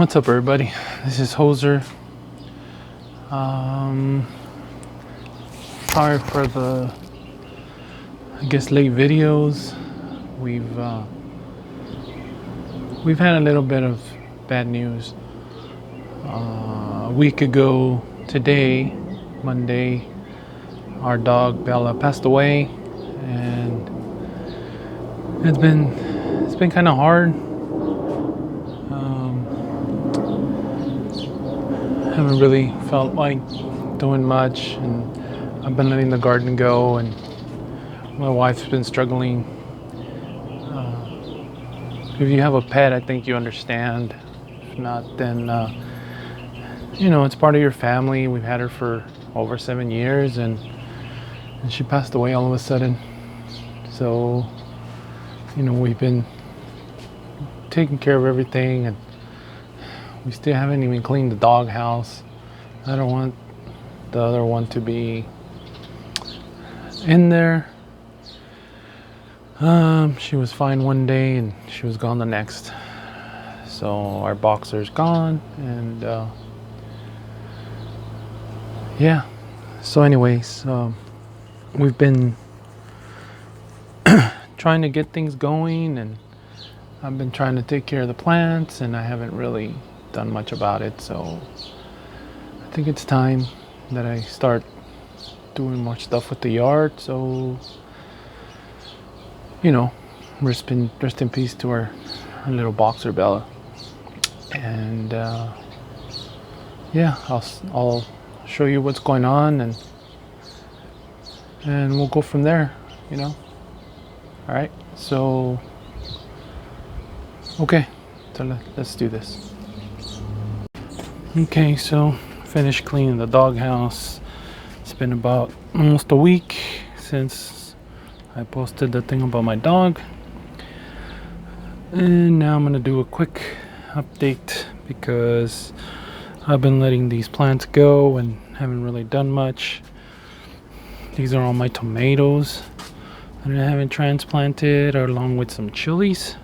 What's up, everybody? This is Hoser. Sorry for the, late videos. We've had a little bit of bad news. A week ago today, Monday, our dog Bella passed away, and it's been kind of hard. Haven't really felt like doing much, and I've been letting the garden go, and my wife's been struggling. If you have a pet, I think you understand. If not, then it's part of your family. We've had her for over 7 years, and she passed away all of a sudden. So we've been taking care of everything, and we still haven't even cleaned the dog house. I don't want the other one to be in there. She was fine one day and she was gone the next. So our boxer's gone, and yeah. So anyways, we've been trying to get things going, and I've been trying to take care of the plants, and I haven't really done much about it. So I think it's time that I start doing more stuff with the yard. So rest in peace to our little boxer Bella. And yeah, I'll show you what's going on, and we'll go from there. All right. So okay, so let's do this. Okay, so finished cleaning the doghouse. It's been about almost a week since I posted the thing about my dog, and now I'm gonna do a quick update because I've been letting these plants go and haven't really done much. These are all my tomatoes that I haven't transplanted, along with some chilies.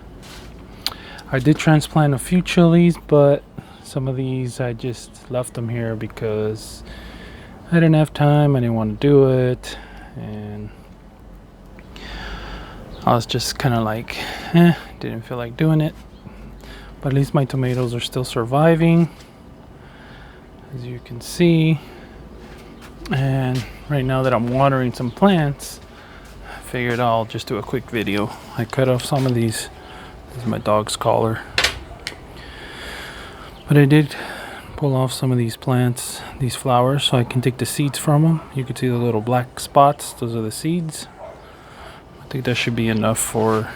I did transplant a few chilies, but some of these I just left them here because I didn't have time, I didn't want to do it, and I was just kind of like, didn't feel like doing it. But at least my tomatoes are still surviving, as you can see. And right now that I'm watering some plants, I figured I'll just do a quick video. I cut off some of these. This is my dog's collar. But I did pull off some of these plants, these flowers, so I can take the seeds from them. You can see the little black spots. Those are the seeds. I think that should be enough for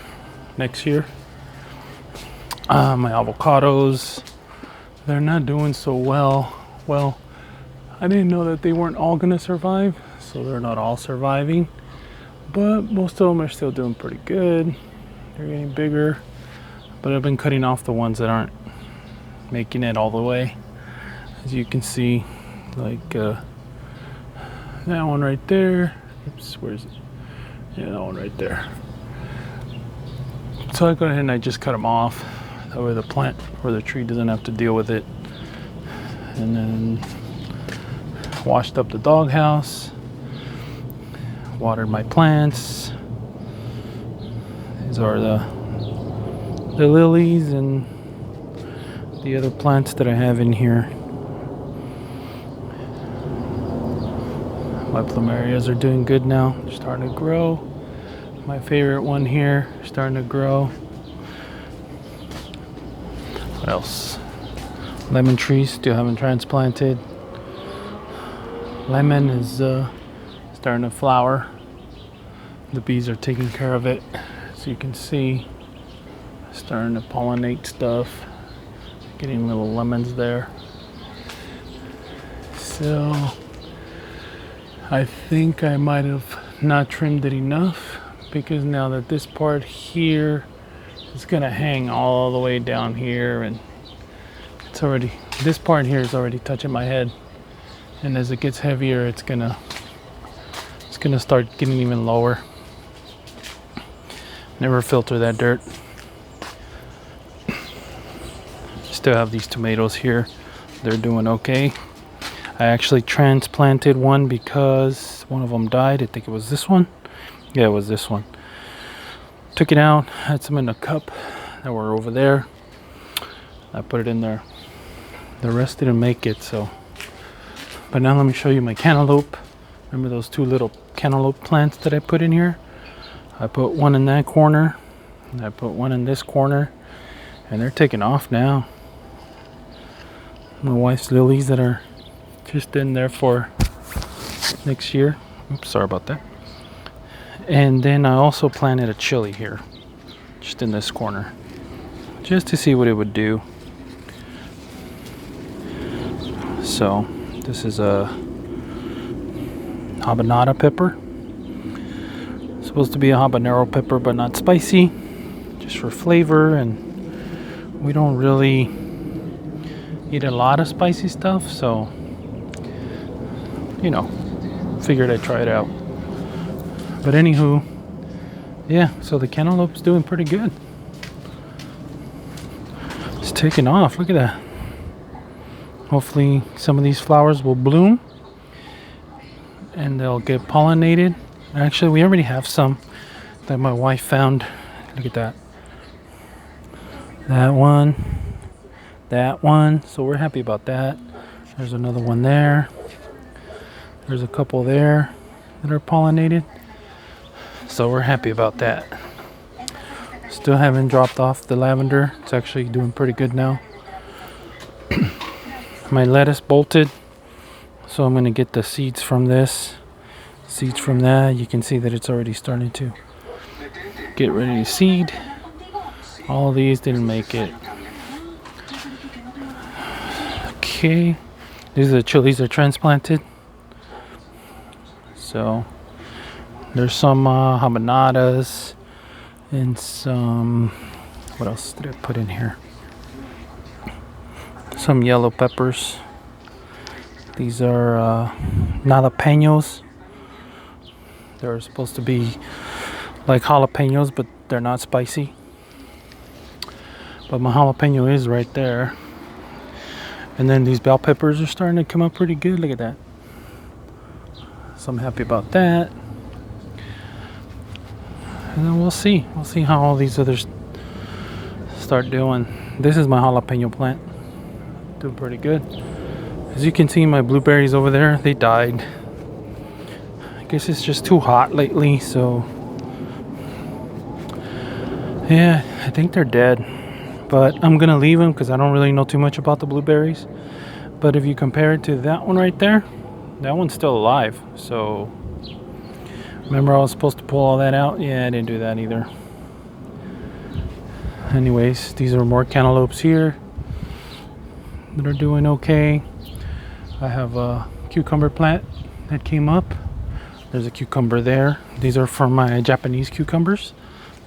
next year. My avocados, they're not doing so well. Well, I didn't know that they weren't all gonna survive, so they're not all surviving. But most of them are still doing pretty good. They're getting bigger. But I've been cutting off the ones that aren't making it all the way, as you can see, like that one right there. Oops, where is it? Yeah, that one right there. So I go ahead and I just cut them off. That way the plant or the tree doesn't have to deal with it. And then washed up the doghouse, watered my plants. These are the lilies and the other plants that I have in here. My plumerias are doing good now. They're starting to grow. My favorite one here, starting to grow. What else? Lemon trees, still haven't transplanted. Lemon is starting to flower. The bees are taking care of it. As you can see, starting to pollinate stuff. Getting little lemons there. So I think I might have not trimmed it enough, because now that this part here is gonna hang all the way down here, and this part here is already touching my head, and as it gets heavier it's gonna start getting even lower. Never filter that dirt. Still have these tomatoes here. They're doing okay. I actually transplanted one because one of them died. I think it was this one. Yeah, it was this one. Took it out, had some in a cup that were over there. I put it in there. The rest didn't make it, so. But now let me show you my cantaloupe. Remember those two little cantaloupe plants that I put in here? I put one in that corner, and I put one in this corner, and they're taking off now. My wife's lilies that are just in there for next year. Oops, sorry about that. And then I also planted a chili here, just in this corner, just to see what it would do. So this is a habanero pepper. Supposed to be a habanero pepper, but not spicy, just for flavor. And we don't really eat a lot of spicy stuff, so you know, figured I'd try it out. But anywho, yeah, so the cantaloupe's doing pretty good. It's taking off. Look at that. Hopefully some of these flowers will bloom and they'll get pollinated. Actually, we already have some that my wife found. Look at that. That one. That one. So we're happy about that. There's another one there. There's a couple there that are pollinated. So we're happy about that. Still haven't dropped off the lavender. It's actually doing pretty good now. My lettuce bolted, so I'm going to get the seeds from this, seeds from that. You can see that it's already starting to get ready to seed. All of these didn't make it. Okay, these are the chilies that are transplanted. So there's some habanadas and some, what else did I put in here? Some yellow peppers. These are jalapenos. They're supposed to be like jalapenos, but they're not spicy. But my jalapeno is right there. And then these bell peppers are starting to come up pretty good. Look at that. So I'm happy about that. And then we'll see. We'll see how all these others start doing. This is my jalapeno plant. Doing pretty good. As you can see, my blueberries over there, they died. I guess it's just too hot lately, so yeah, I think they're dead. But I'm gonna leave them because I don't really know too much about the blueberries. But if you compare it to that one right there, that one's still alive. So remember I was supposed to pull all that out? Yeah, I didn't do that either. Anyways, these are more cantaloupes here that are doing okay. I have a cucumber plant that came up. There's a cucumber there. These are from my Japanese cucumbers.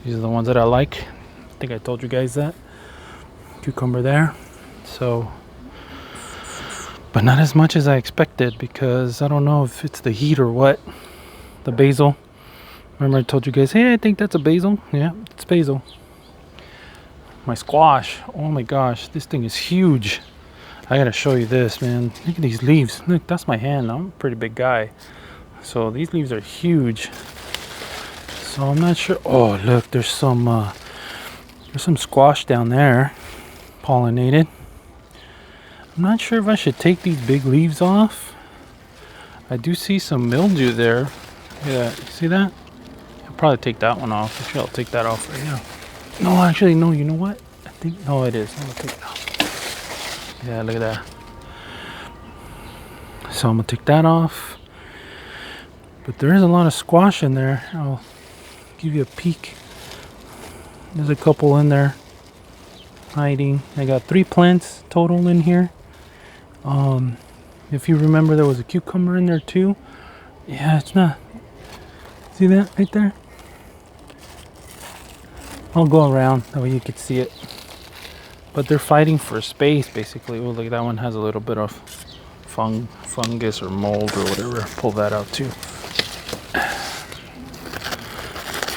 These are the ones that I like. I think I told you guys that. Cucumber there. So, but not as much as I expected because I don't know if it's the heat or what. The basil. Remember I told you guys, hey, I think that's a basil. Yeah, it's basil. My squash. Oh my gosh, this thing is huge. I gotta show you this, man. Look at these leaves. Look, that's my hand. I'm a pretty big guy. So these leaves are huge. So I'm not sure. Oh, look, there's some squash down there, pollinated. I'm not sure if I should take these big leaves off. I do see some mildew there. Yeah, see that? I'll probably take that one off. Actually, I'll take that off right now. No, actually, no. You know what? I think no, it is. I'm gonna take it off. Yeah, look at that. So I'm gonna take that off. But there is a lot of squash in there. I'll give you a peek. There's a couple in there hiding. I got 3 plants total in here. If you remember, there was a cucumber in there too. Yeah, it's not. See that right there? I'll go around that way you can see it. But they're fighting for space basically. Oh, look, that one has a little bit of fungus or mold or whatever. Pull that out too.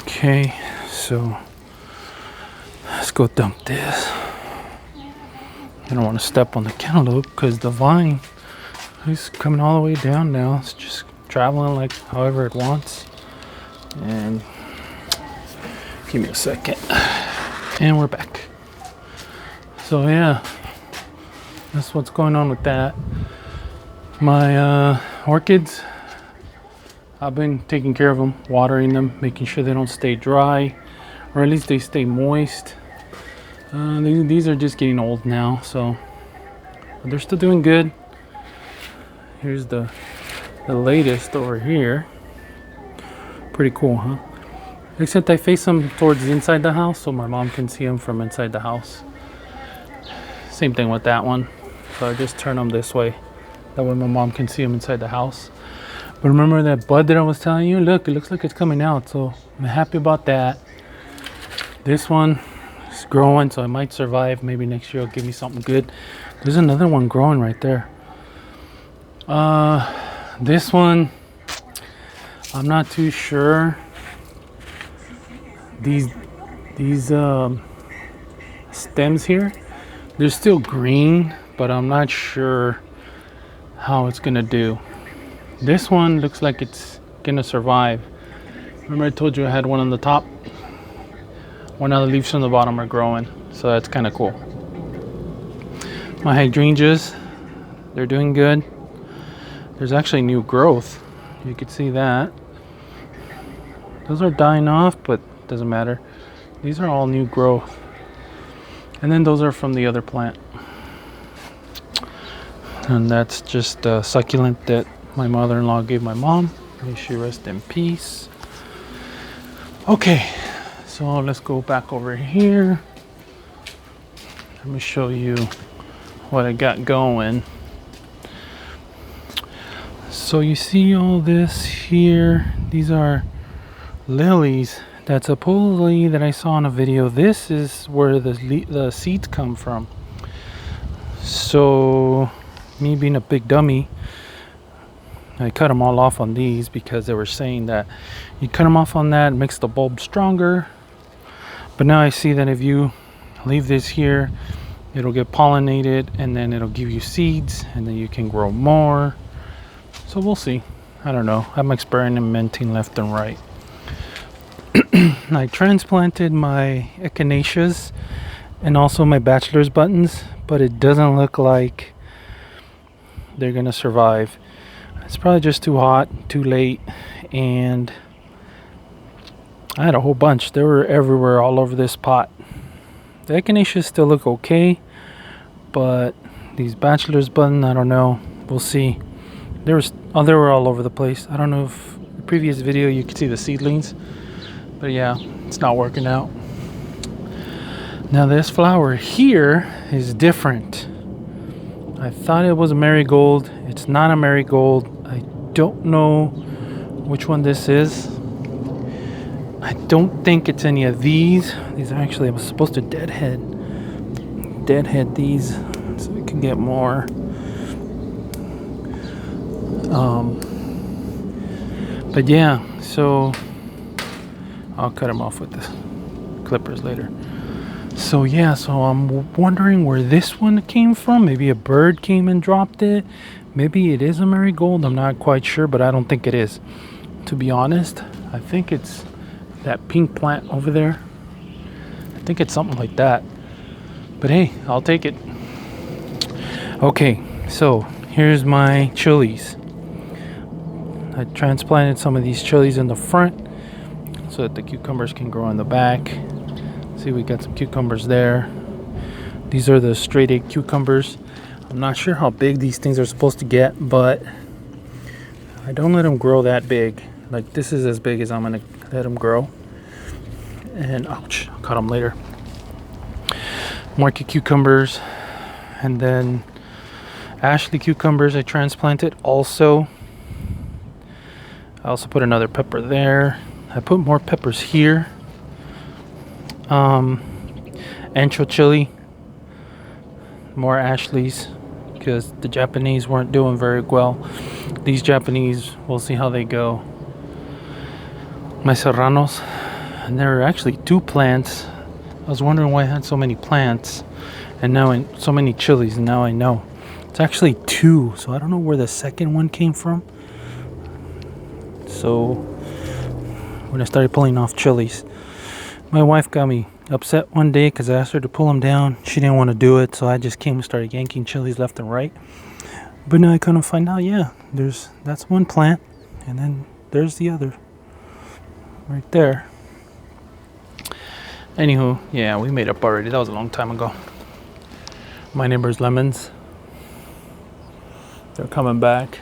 Okay, so let's go dump this. I don't want to step on the cantaloupe because the vine is coming all the way down now. It's just traveling like however it wants. And give me a second. And we're back. So yeah, that's what's going on with that. My orchids, I've been taking care of them, watering them, making sure they don't stay dry, or at least they stay moist. These are just getting old now, so but they're still doing good. Here's the latest over here. Pretty cool, huh? Except I face them towards the inside the house, so my mom can see them from inside the house. Same thing with that one. So I just turn them this way. That way my mom can see them inside the house. But remember that bud that I was telling you? Look, it looks like it's coming out. So I'm happy about that. This one is growing, so I might survive. Maybe next year it'll give me something good. There's another one growing right there. This one, I'm not too sure. These stems here, they're still green, but I'm not sure how it's gonna do. This one looks like it's gonna survive. Remember I told you I had one on the top? One of the leaves from the bottom are growing, so that's kind of cool. My hydrangeas, they're doing good. There's actually new growth. You can see that. Those are dying off, but doesn't matter. These are all new growth. And then those are from the other plant. And that's just a succulent that my mother-in-law gave my mom. May she rest in peace. Okay, so let's go back over here. Let me show you what I got going. So you see all this here, these are lilies that supposedly that I saw in a video. This is where the seeds come from. So me being a big dummy, I cut them all off on these because they were saying that you cut them off on that, it makes the bulb stronger. But now I see that if you leave this here, it'll get pollinated and then it'll give you seeds and then you can grow more. So we'll see. I don't know. I'm experimenting left and right. I transplanted my echinaceas and also my bachelor's buttons, but it doesn't look like they're gonna survive. It's probably just too hot, too late, and I had a whole bunch. They were everywhere, all over this pot. The echinaceas still look okay, but these bachelor's button, I don't know. We'll see. They were all over the place. I don't know if the previous video you could see the seedlings, but yeah, it's not working out. Now this flower here is different. I thought it was a marigold. It's not a marigold. I don't know which one this is. I don't think it's any of these. These are actually, I was supposed to deadhead these so we can get more. But yeah, so I'll cut them off with the clippers later. So yeah, so I'm wondering where this one came from. Maybe a bird came and dropped it. Maybe it is a marigold. I'm not quite sure, but I don't think it is. To be honest, I think it's that pink plant over there. I think it's something like that. But hey, I'll take it. Okay, so here's my chilies. I transplanted some of these chilies in the front so that the cucumbers can grow in the back. See, we got some cucumbers there. These are the straight egg cucumbers. I'm not sure how big these things are supposed to get, but I don't let them grow that big. Like this is as big as I'm gonna let them grow. And ouch, I'll cut them later. Market cucumbers, and then Ashley cucumbers I transplanted also. I also put another pepper there. I put more peppers here. Ancho chili, more Ashleys, because the Japanese weren't doing very well. These Japanese, we'll see how they go. My serranos, and there are actually 2 plants. I was wondering why I had so many plants, And now so many chilies, and now I know. It's actually 2, so I don't know where the second one came from. So when I started pulling off chilies, my wife got me upset one day because I asked her to pull them down. She didn't want to do it, so I just came and started yanking chilies left and right. But now I kind of find out, yeah, that's one plant, and then there's the other right there. Anywho, yeah, we made up already. That was a long time ago. My neighbor's lemons, they're coming back.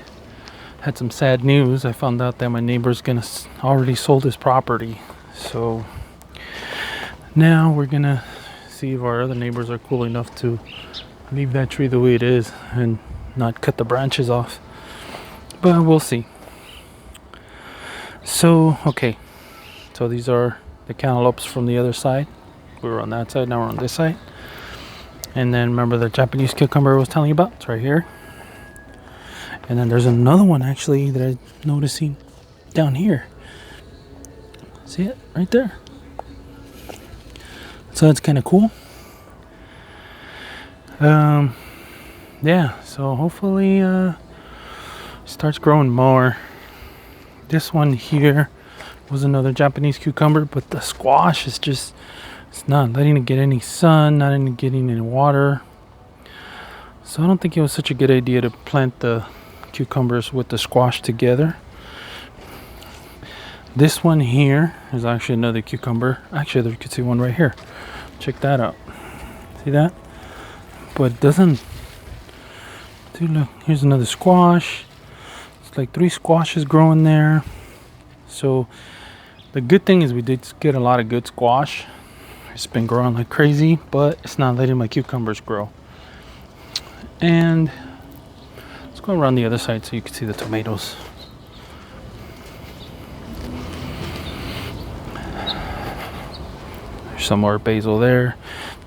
Had some sad news. I found out that my neighbor's already sold his property. So now we're gonna see if our other neighbors are cool enough to leave that tree the way it is and not cut the branches off. But we'll see. So, okay. So these are the cantaloupes from the other side. We were on that side, now we're on this side. And then remember the Japanese cucumber I was telling you about? It's right here. And then there's another one actually that I'm noticing down here. See it? Right there. So that's kind of cool. Yeah, so hopefully starts growing more. This one here was another Japanese cucumber, but the squash is just, it's not letting it get any sun, not getting any water. So I don't think it was such a good idea to plant the cucumbers with the squash together. This one here is actually another cucumber. Actually, there you can see one right here. Check that out. See that? But it doesn't. Dude, look, here's another squash. It's like 3 squashes growing there. So the good thing is we did get a lot of good squash. It's been growing like crazy, but it's not letting my cucumbers grow. And let's go around the other side so you can see the tomatoes. There's some more basil there.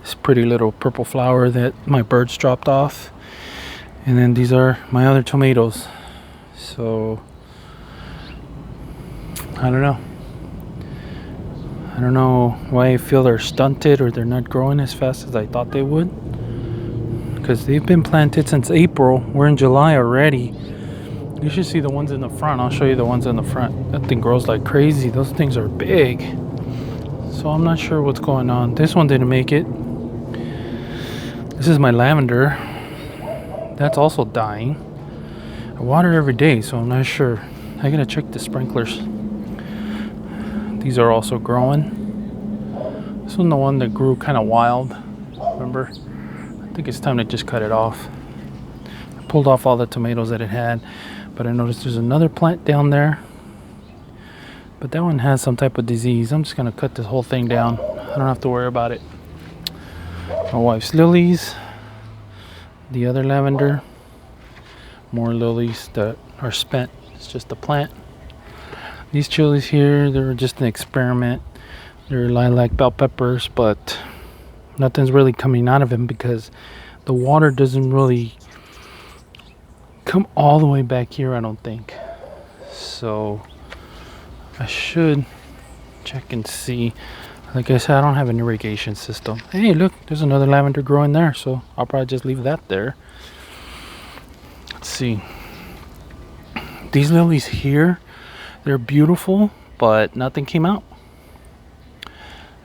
This pretty little purple flower that my birds dropped off. And then these are my other tomatoes. So I don't know. I don't know why I feel they're stunted or they're not growing as fast as I thought they would. Because they've been planted since April. We're in July already. You should see the ones in the front. I'll show you the ones in the front. That thing grows like crazy. Those things are big. So I'm not sure what's going on. This one didn't make it. This is my lavender. That's also dying. I water every day, so I'm not sure. I gotta check the sprinklers. These are also growing. This one's the one that grew kind of wild. Remember? I think it's time to just cut it off. I pulled off all the tomatoes that it had, but I noticed there's another plant down there. But that one has some type of disease. I'm just gonna cut this whole thing down. I don't have to worry about it. My wife's lilies. The other lavender. More lilies that are spent. It's just a plant. These chilies here, they're just an experiment. They're lilac bell peppers, but nothing's really coming out of them because the water doesn't really come all the way back here, I don't think. So I should check and see. Like I said, I don't have an irrigation system. Hey, look, there's another lavender growing there, so I'll probably just leave that there. Let's see. These lilies here, they're beautiful, but nothing came out.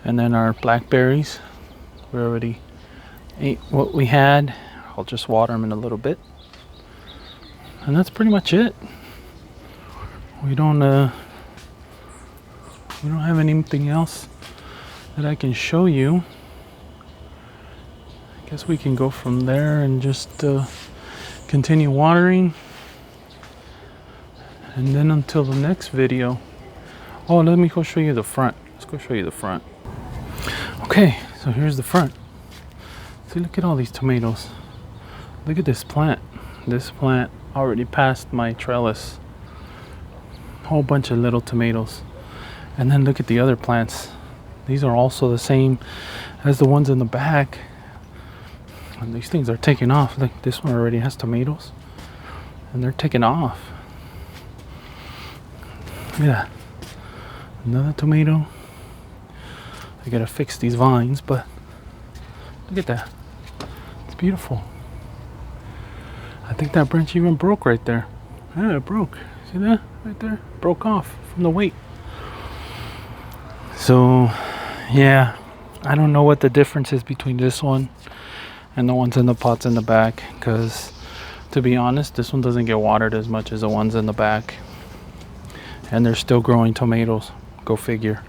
And then our blackberries, we already ate what we had. I'll just water them in a little bit. And that's pretty much it. We don't have anything else that I can show you. I guess we can go from there and just continue watering. And then until the next video. Oh, let me go show you the front. Let's go show you the front. Okay, so here's the front. See, look at all these tomatoes. Look at this plant. This plant already passed my trellis. Whole bunch of little tomatoes. And then look at the other plants. These are also the same as the ones in the back. And these things are taking off. Like this one already has tomatoes. And they're taking off. Look at that. Another tomato. I gotta fix these vines, but look at that. It's beautiful. I think that branch even broke right there. Yeah, it broke. See that right there? Broke off from the weight. So yeah, I don't know what the difference is between this one and the ones in the pots in the back, because to be honest, this one doesn't get watered as much as the ones in the back, and they're still growing tomatoes. Go figure.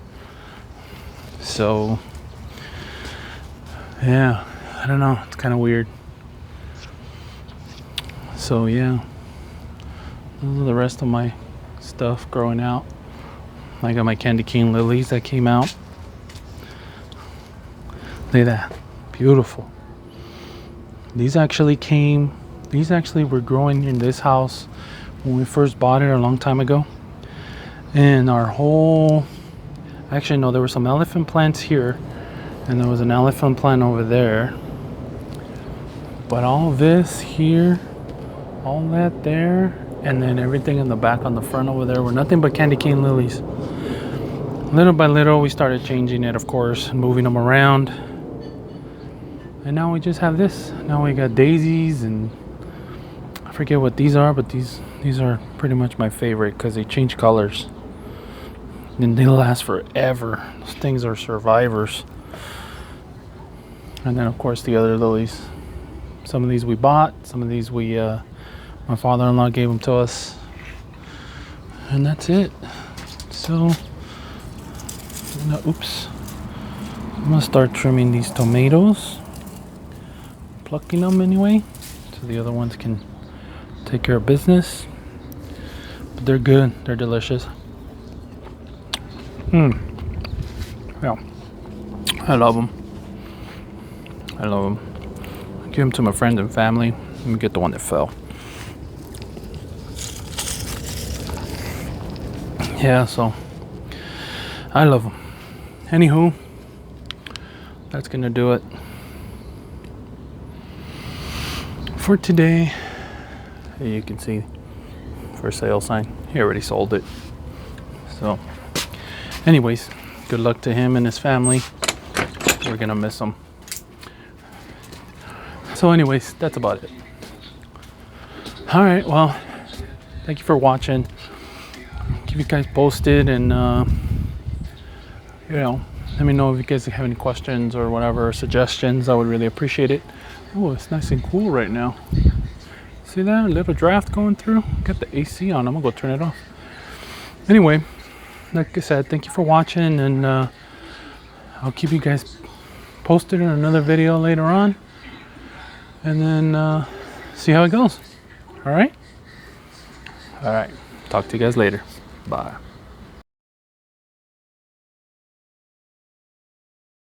So yeah, I don't know, it's kind of weird. So yeah, those are the rest of my stuff growing out. I got my candy cane lilies that came out. Look at that, beautiful. These actually were growing in this house when we first bought it a long time ago. And our whole, actually no, there were some elephant plants here, and there was an elephant plant over there. But all this here, all that there, and then everything in the back on the front over there were nothing but candy cane lilies. Little by little, we started changing it, of course, and moving them around. And now we just have this. Now we got daisies, and I forget what these are, but these are pretty much my favorite because they change colors. And they last forever. Those things are survivors. And then, of course, the other lilies. Some of these we bought. Some of these my father-in-law gave them to us. And that's it. So, oops. I'm gonna start trimming these tomatoes. Plucking them anyway, so the other ones can take care of business. But they're good. They're delicious. Yeah, I love them. I give them to my friends and family. Let me get the one that fell. Yeah, so I love them. Anywho, that's gonna do it for today. You can see for sale sign. He already sold it. So anyways, good luck to him and his family. We're gonna miss him. So anyways, that's about it. All right, well, thank you for watching. Keep you guys posted, and let me know if you guys have any questions or whatever, suggestions. I would really appreciate it. Oh, it's nice and cool right now. See that? A little draft going through. Got the AC on. I'm gonna go turn it off. Anyway, like I said, thank you for watching, and I'll keep you guys posted in another video later on, and then see how it goes. All right. Talk to you guys later. Bye.